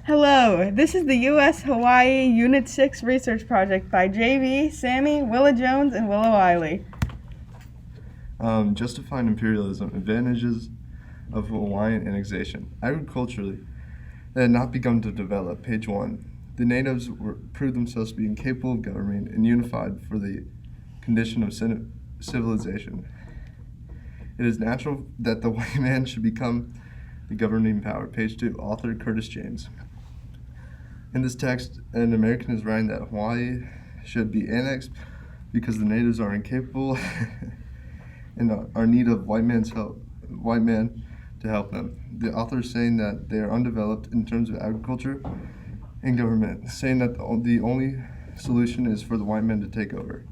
Hello, this is the U.S. Hawaii Unit 6 research project by J.B., Sammy, Willa Jones, and Willow Eiley. Justifying imperialism, advantages of Hawaiian annexation. Agriculturally, they had not begun to develop. Page 1. The natives proved themselves to be incapable of governing and unified for the condition of civilization. It is natural that the white man should become the governing power. Page 2. Author Curtis James. In this text, an American is writing that Hawaii should be annexed because the natives are incapable and are in need of white man to help them. The author is saying that they are undeveloped in terms of agriculture and government, saying that the only solution is for the white man to take over.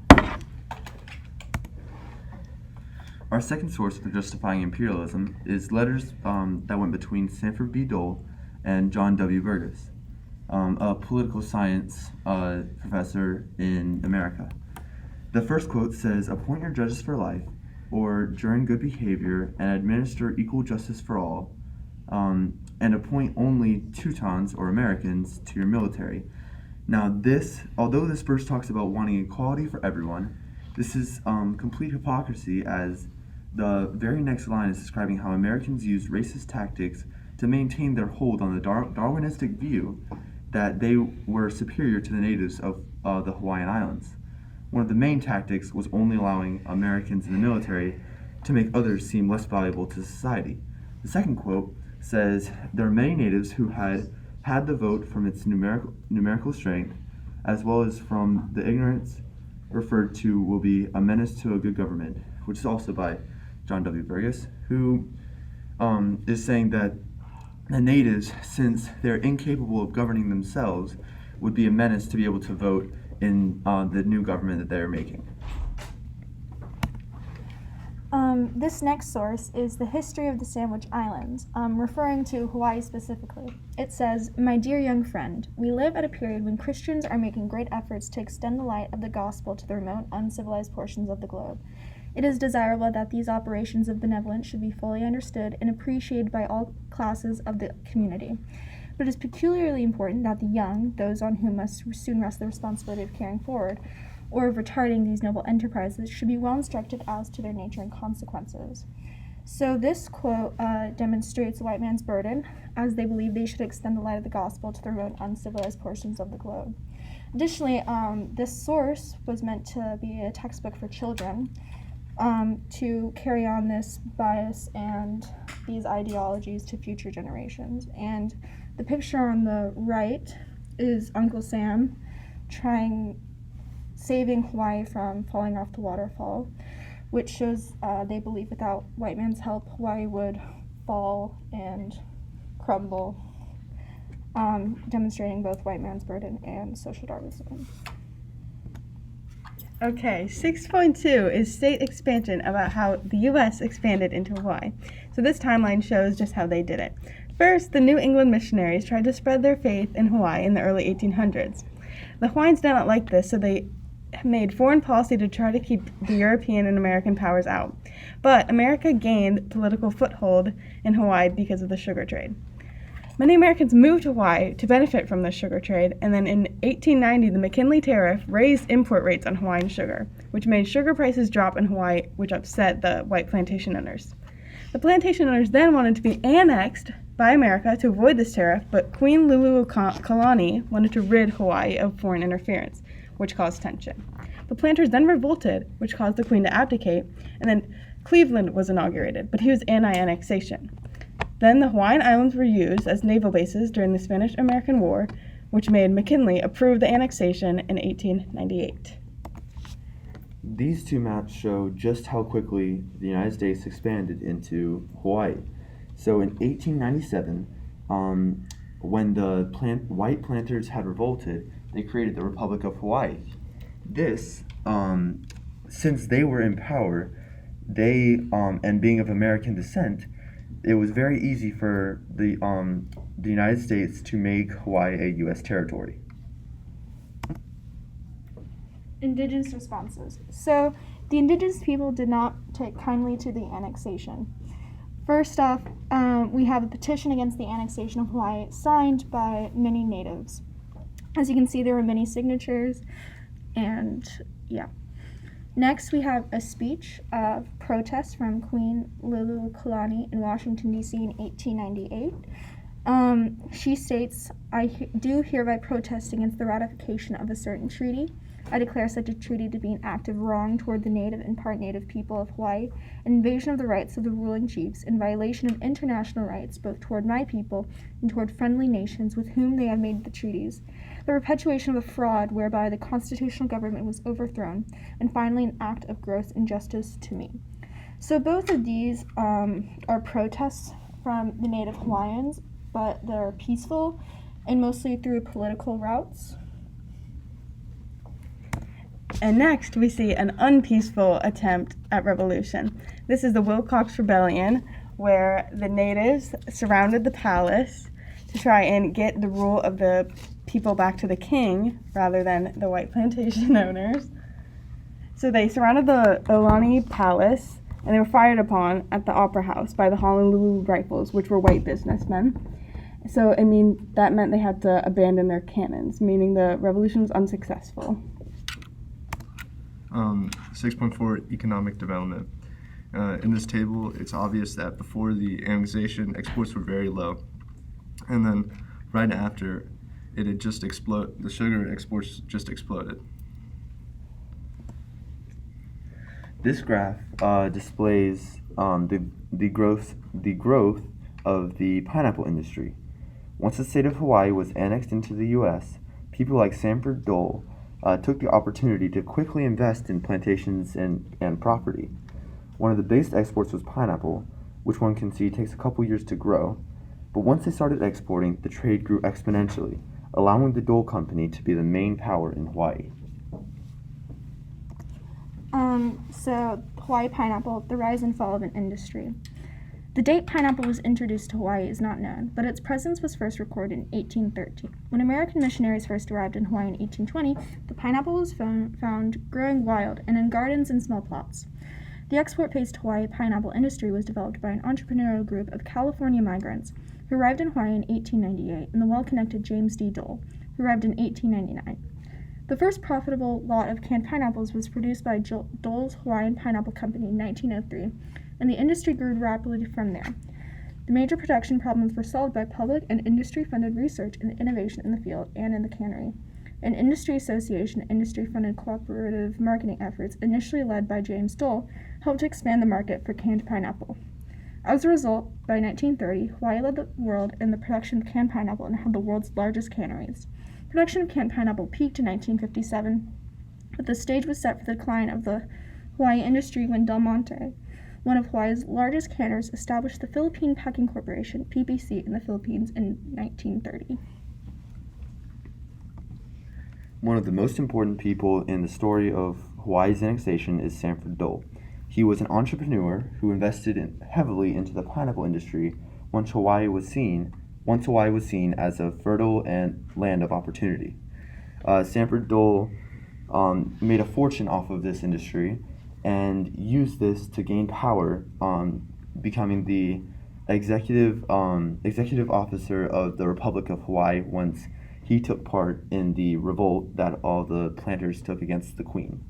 Our second source for justifying imperialism is letters that went between Sanford B. Dole and John W. Burgess, a political science professor in America. The first quote says, "Appoint your judges for life, or during good behavior, and administer equal justice for all, and appoint only Teutons or Americans to your military." Now, although this verse talks about wanting equality for everyone, this is complete hypocrisy, as the very next line is describing how Americans used racist tactics to maintain their hold on the Darwinistic view that they were superior to the natives of the Hawaiian Islands. One of the main tactics was only allowing Americans in the military to make others seem less valuable to society. The second quote says, "There are many natives who had the vote from its numerical strength, as well as from the ignorance referred to will be a menace to a good government," which is also by John W. Burgess, who is saying that the natives, since they're incapable of governing themselves, would be a menace to be able to vote in the new government that they're making. This next source is the history of the Sandwich Islands, referring to Hawaii specifically. It says, "My dear young friend, we live at a period when Christians are making great efforts to extend the light of the gospel to the remote, uncivilized portions of the globe. It is desirable that these operations of benevolence should be fully understood and appreciated by all classes of the community. But it is peculiarly important that the young, those on whom must soon rest the responsibility of carrying forward or of retarding these noble enterprises, should be well instructed as to their nature and consequences." So this quote demonstrates the white man's burden, as they believe they should extend the light of the gospel to the remote, uncivilized portions of the globe. Additionally, this source was meant to be a textbook for children, to carry on this bias and these ideologies to future generations. And the picture on the right is Uncle Sam saving Hawaii from falling off the waterfall, which shows they believe without white man's help, Hawaii would fall and crumble, demonstrating both white man's burden and social Darwinism. Okay, 6.2 is state expansion, about how the U.S. expanded into Hawaii. So this timeline shows just how they did it. First, the New England missionaries tried to spread their faith in Hawaii in the early 1800s. The Hawaiians did not like this, so they made foreign policy to try to keep the European and American powers out. But America gained political foothold in Hawaii because of the sugar trade. Many Americans moved to Hawaii to benefit from the sugar trade, and then in 1890, the McKinley Tariff raised import rates on Hawaiian sugar, which made sugar prices drop in Hawaii, which upset the white plantation owners. The plantation owners then wanted to be annexed by America to avoid this tariff, but Queen Lulukalani wanted to rid Hawaii of foreign interference, which caused tension. The planters then revolted, which caused the queen to abdicate, and then Cleveland was inaugurated, but he was anti-annexation. Then the Hawaiian Islands were used as naval bases during the Spanish-American War, which made McKinley approve the annexation in 1898. These two maps show just how quickly the United States expanded into Hawaii. So in 1897, when the white planters had revolted, they created the Republic of Hawaii. This, since they were in power, and being of American descent, it was very easy for the United States to make Hawaii a U.S. territory. Indigenous responses. So the indigenous people did not take kindly to the annexation. First off, we have a petition against the annexation of Hawaii signed by many natives. As you can see, there were many signatures, and yeah. Next, we have a speech of protest from Queen Liliuokalani in Washington, D.C. in 1898. She states, I do hereby protest against the ratification of a certain treaty. I declare such a treaty to be an act of wrong toward the native and part native people of Hawaii, an invasion of the rights of the ruling chiefs, in violation of international rights both toward my people and toward friendly nations with whom they have made the treaties, the perpetuation of the fraud whereby the constitutional government was overthrown, and finally an act of gross injustice to me. So both of these are protests from the native Hawaiians, but they're peaceful and mostly through political routes. And next, we see an unpeaceful attempt at revolution. This is the Wilcox Rebellion, where the natives surrounded the palace to try and get the rule of the people back to the king rather than the white plantation owners. So they surrounded the Olani Palace, and they were fired upon at the Opera House by the Honolulu Rifles, which were white businessmen. So, that meant they had to abandon their cannons, meaning the revolution was unsuccessful. 6.4 Economic Development. In this table, it's obvious that before the annexation, exports were very low. And then right after, it had just exploded. The sugar exports just exploded. This graph displays the growth of the pineapple industry. Once the state of Hawaii was annexed into the U.S., people like Sanford Dole took the opportunity to quickly invest in plantations and property. One of the biggest exports was pineapple, which one can see takes a couple years to grow. But once they started exporting, the trade grew exponentially, allowing the Dole Company to be the main power in Hawaii. So Hawaii pineapple, the rise and fall of an industry. The date pineapple was introduced to Hawaii is not known, but its presence was first recorded in 1813. When American missionaries first arrived in Hawaii in 1820, the pineapple was found growing wild and in gardens and small plots. The export-based Hawaii pineapple industry was developed by an entrepreneurial group of California migrants who arrived in Hawaii in 1898 and the well-connected James D. Dole, who arrived in 1899. The first profitable lot of canned pineapples was produced by Dole's Hawaiian Pineapple Company in 1903, and the industry grew rapidly from there. The major production problems were solved by public and industry-funded research and innovation in the field and in the cannery. An industry association, industry-funded cooperative marketing efforts, initially led by James Dole, helped to expand the market for canned pineapple. As a result, by 1930, Hawaii led the world in the production of canned pineapple and had the world's largest canneries. Production of canned pineapple peaked in 1957, but the stage was set for the decline of the Hawaii industry when Del Monte, one of Hawaii's largest canners, established the Philippine Packing Corporation, PPC, in the Philippines in 1930. One of the most important people in the story of Hawaii's annexation is Sanford Dole. He was an entrepreneur who invested heavily into the pineapple industry once Hawaii was seen as a fertile land of opportunity. Sanford Dole made a fortune off of this industry and used this to gain power, becoming the executive officer of the Republic of Hawaii once he took part in the revolt that all the planters took against the Queen.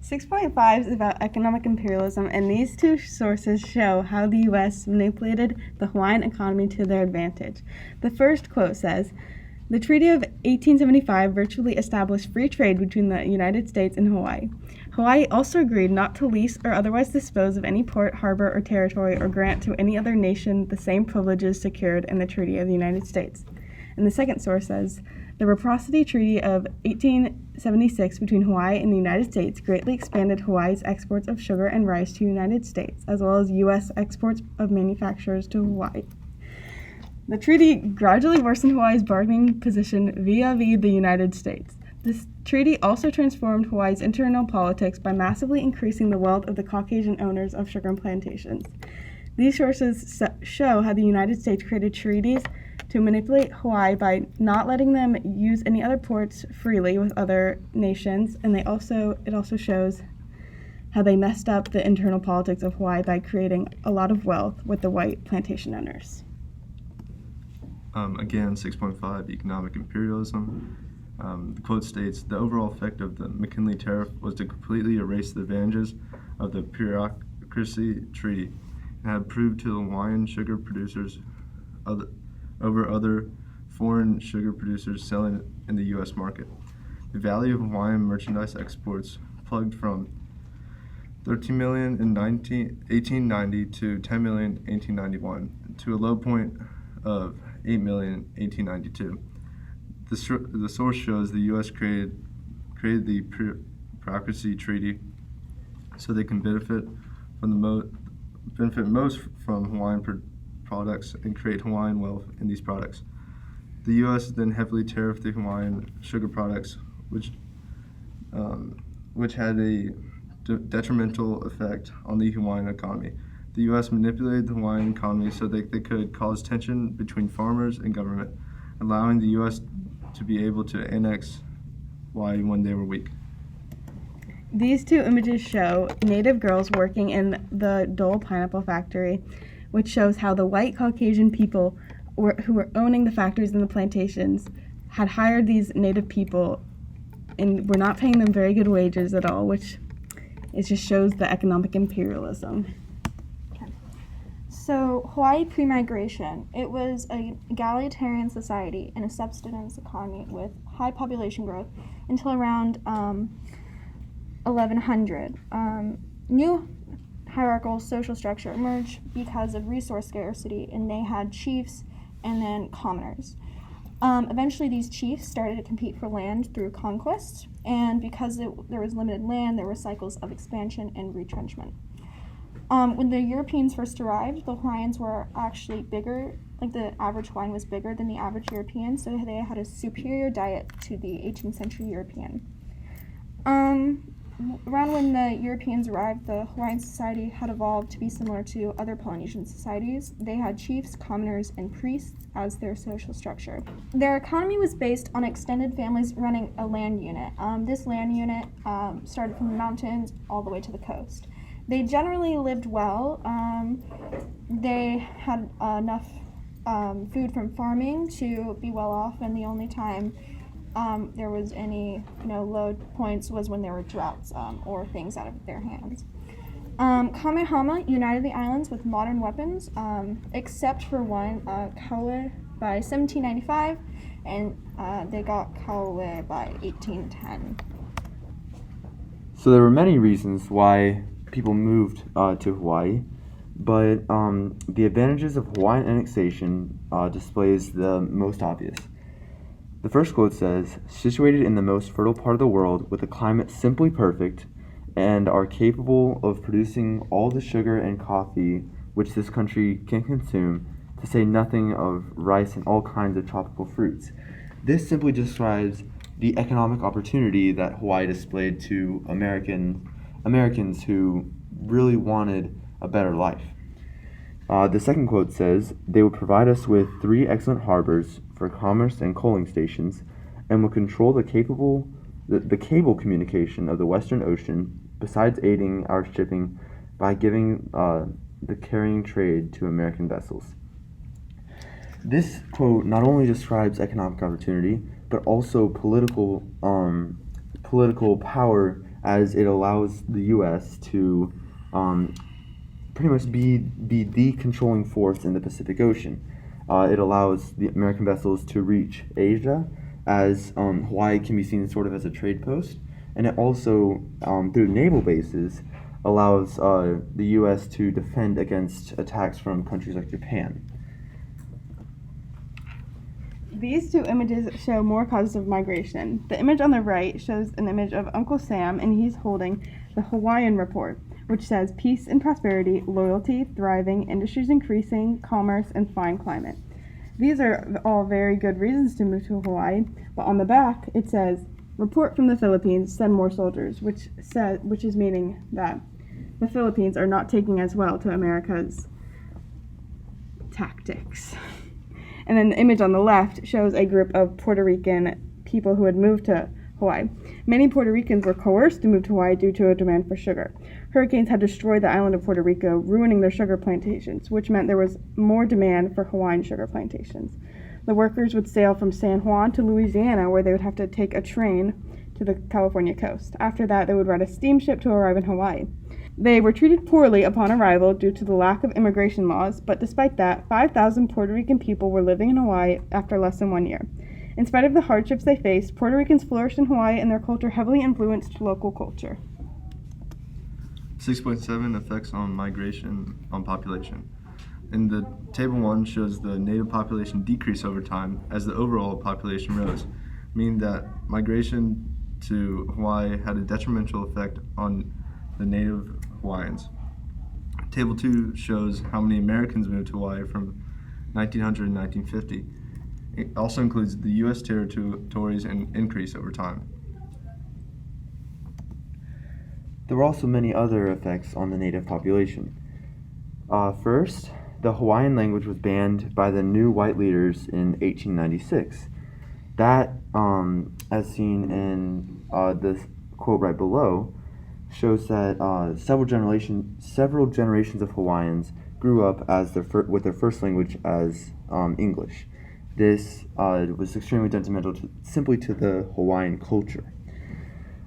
6.5 is about economic imperialism, and these two sources show how the U.S. manipulated the Hawaiian economy to their advantage. The first quote says, "The Treaty of 1875 virtually established free trade between the United States and Hawaii. Hawaii also agreed not to lease or otherwise dispose of any port, harbor, or territory or grant to any other nation the same privileges secured in the Treaty of the United States." And the second source says, "The Reciprocity Treaty of 1876 between Hawaii and the United States greatly expanded Hawaii's exports of sugar and rice to the United States, as well as U.S. exports of manufacturers to Hawaii. The treaty gradually worsened Hawaii's bargaining position vis-a-vis the United States. This treaty also transformed Hawaii's internal politics by massively increasing the wealth of the Caucasian owners of sugar plantations. These sources show how the United States created treaties to manipulate Hawaii by not letting them use any other ports freely with other nations, and it also shows how they messed up the internal politics of Hawaii by creating a lot of wealth with the white plantation owners. Again, 6.5, economic imperialism. The quote states, the overall effect of the McKinley Tariff was to completely erase the advantages of the bureaucracy treaty and had proved to the Hawaiian sugar producers over other foreign sugar producers selling in the U.S. market. The value of Hawaiian merchandise exports plugged from $13 million in 1890 to $10 million in 1891 to a low point of $8 million in 1892. The source shows the U.S. created the bureaucracy treaty so they can benefit most from Hawaiian products and create Hawaiian wealth in these products. The U.S. then heavily tariffed the Hawaiian sugar products, which had a detrimental effect on the Hawaiian economy. The U.S. manipulated the Hawaiian economy so that they could cause tension between farmers and government, allowing the U.S. to be able to annex Hawaii when they were weak. These two images show Native girls working in the Dole pineapple factory, which shows how the white Caucasian people who were owning the factories and the plantations had hired these Native people and were not paying them very good wages at all, which it just shows the economic imperialism. So Hawaii pre-migration, it was an egalitarian society and a subsistence economy with high population growth until around 1100. New hierarchical social structure emerged because of resource scarcity, and they had chiefs and then commoners. Eventually, these chiefs started to compete for land through conquest, and because there was limited land, there were cycles of expansion and retrenchment. When the Europeans first arrived, the Hawaiians were actually bigger, like the average Hawaiian was bigger than the average European, so they had a superior diet to the 18th century European. Around when the Europeans arrived, the Hawaiian society had evolved to be similar to other Polynesian societies. They had chiefs, commoners, and priests as their social structure. Their economy was based on extended families running a land unit. This land unit started from the mountains all the way to the coast. They generally lived well. They had enough food from farming to be well off, and the only time there was any low points was when there were droughts or things out of their hands. Kamehameha united the islands with modern weapons, except for one, Kauai by 1795, and they got Kauai by 1810. So there were many reasons why people moved to Hawaii, but the advantages of Hawaiian annexation displays the most obvious. The first quote says, situated in the most fertile part of the world with a climate simply perfect and are capable of producing all the sugar and coffee which this country can consume, to say nothing of rice and all kinds of tropical fruits. This simply describes the economic opportunity that Hawaii displayed to Americans who really wanted a better life. The second quote says, they would provide us with 3 excellent harbors for commerce and coaling stations, and will control the cable communication of the Western Ocean, besides aiding our shipping by giving the carrying trade to American vessels. This quote not only describes economic opportunity, but also political power, as it allows the U.S. to pretty much be the controlling force in the Pacific Ocean. It allows the American vessels to reach Asia, as Hawaii can be seen sort of as a trade post, and it also, through naval bases, allows the U.S. to defend against attacks from countries like Japan. These two images show more causes of migration. The image on the right shows an image of Uncle Sam, and he's holding the Hawaiian Report, which says peace and prosperity, loyalty, thriving, industries increasing, commerce, and fine climate. These are all very good reasons to move to Hawaii, but on the back it says, report from the Philippines, send more soldiers, which is meaning that the Philippines are not taking as well to America's tactics. And then the image on the left shows a group of Puerto Rican people who had moved to Hawaii. Many Puerto Ricans were coerced to move to Hawaii due to a demand for sugar. Hurricanes had destroyed the island of Puerto Rico, ruining their sugar plantations, which meant there was more demand for Hawaiian sugar plantations. The workers would sail from San Juan to Louisiana, where they would have to take a train to the California coast. After that, they would ride a steamship to arrive in Hawaii. They were treated poorly upon arrival due to the lack of immigration laws, but despite that, 5,000 Puerto Rican people were living in Hawaii after less than 1 year. In spite of the hardships they faced, Puerto Ricans flourished in Hawaii and their culture heavily influenced local culture. 6.7 Effects on migration on population. In the table 1 shows the native population decrease over time as the overall population rose, meaning that migration to Hawaii had a detrimental effect on the native Hawaiians. Table 2 shows how many Americans moved to Hawaii from 1900 to 1950. It also includes the U.S. territories and increase over time. There were also many other effects on the native population. First, the Hawaiian language was banned by the new white leaders in 1896. That, as seen in this quote right below, shows that several generations of Hawaiians grew up as with their first language as English. This was extremely detrimental simply to the Hawaiian culture.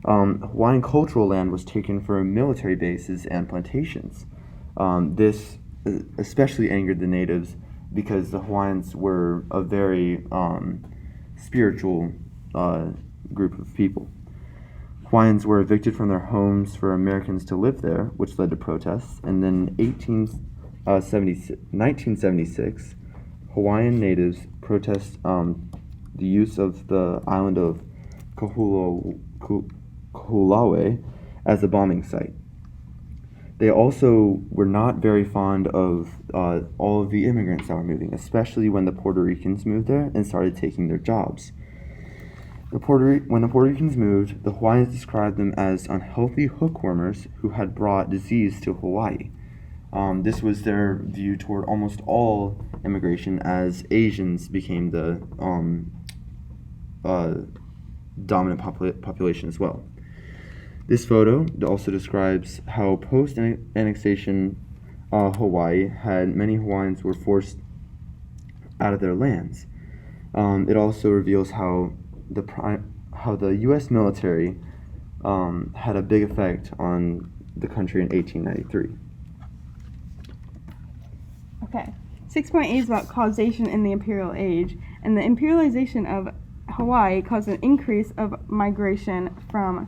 Hawaiian cultural land was taken for military bases and plantations. This especially angered the natives because the Hawaiians were a very spiritual group of people. Hawaiians were evicted from their homes for Americans to live there, which led to protests. And then in 1976, Hawaiian natives protest the use of the island of Kahulawe as a bombing site. They also were not very fond of all of the immigrants that were moving, especially when the Puerto Ricans moved there and started taking their jobs. When the Puerto Ricans moved, the Hawaiians described them as unhealthy hookwormers who had brought disease to Hawaii. This was their view toward almost all immigration, as Asians became the dominant population as well. This photo also describes how post-annexation Hawaii had many Hawaiians were forced out of their lands. It also reveals how the U.S. military had a big effect on the country in 1893. Okay. 6.8 is about causation in the imperial age, and the imperialization of Hawaii caused an increase of migration from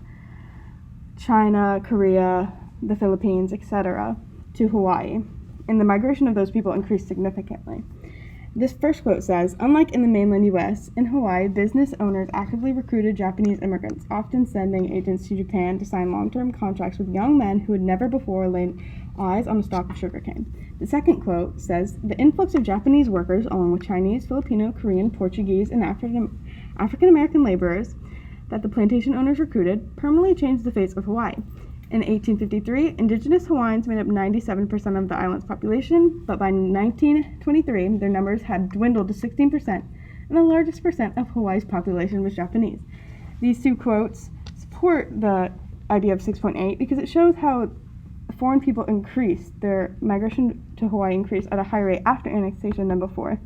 China, Korea, the Philippines, etc., to Hawaii, and the migration of those people increased significantly. This first quote says, "Unlike in the mainland U.S., in Hawaii, business owners actively recruited Japanese immigrants, often sending agents to Japan to sign long-term contracts with young men who had never before laid eyes on a stalk of sugarcane." The second quote says, "The influx of Japanese workers, along with Chinese, Filipino, Korean, Portuguese, and African-American laborers that the plantation owners recruited, permanently changed the face of Hawaii. In 1853, indigenous Hawaiians made up 97% of the island's population, but by 1923, their numbers had dwindled to 16%, and the largest percent of Hawaii's population was Japanese." These two quotes support the idea of 6.8 because it shows how foreign people increased, their migration to Hawaii increased at a higher rate after annexation than before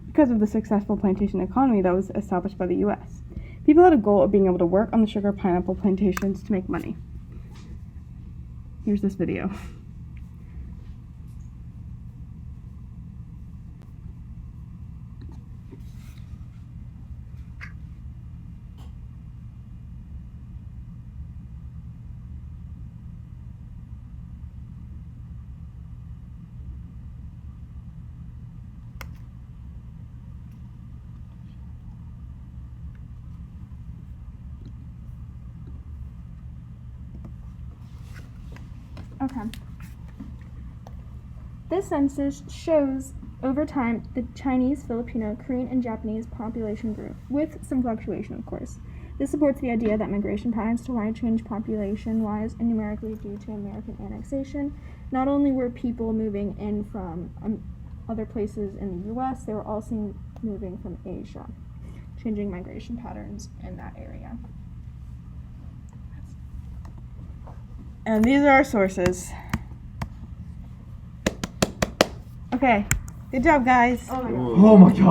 because of the successful plantation economy that was established by the U.S. People had a goal of being able to work on the sugar pineapple plantations to make money. Here's this video. Okay. This census shows over time the Chinese, Filipino, Korean, and Japanese population grew, with some fluctuation, of course. This supports the idea that migration patterns to Hawaii changed population-wise and numerically due to American annexation. Not only were people moving in from other places in the U.S., they were also moving from Asia, changing migration patterns in that area. And these are our sources. Okay, good job, guys. Oh my god.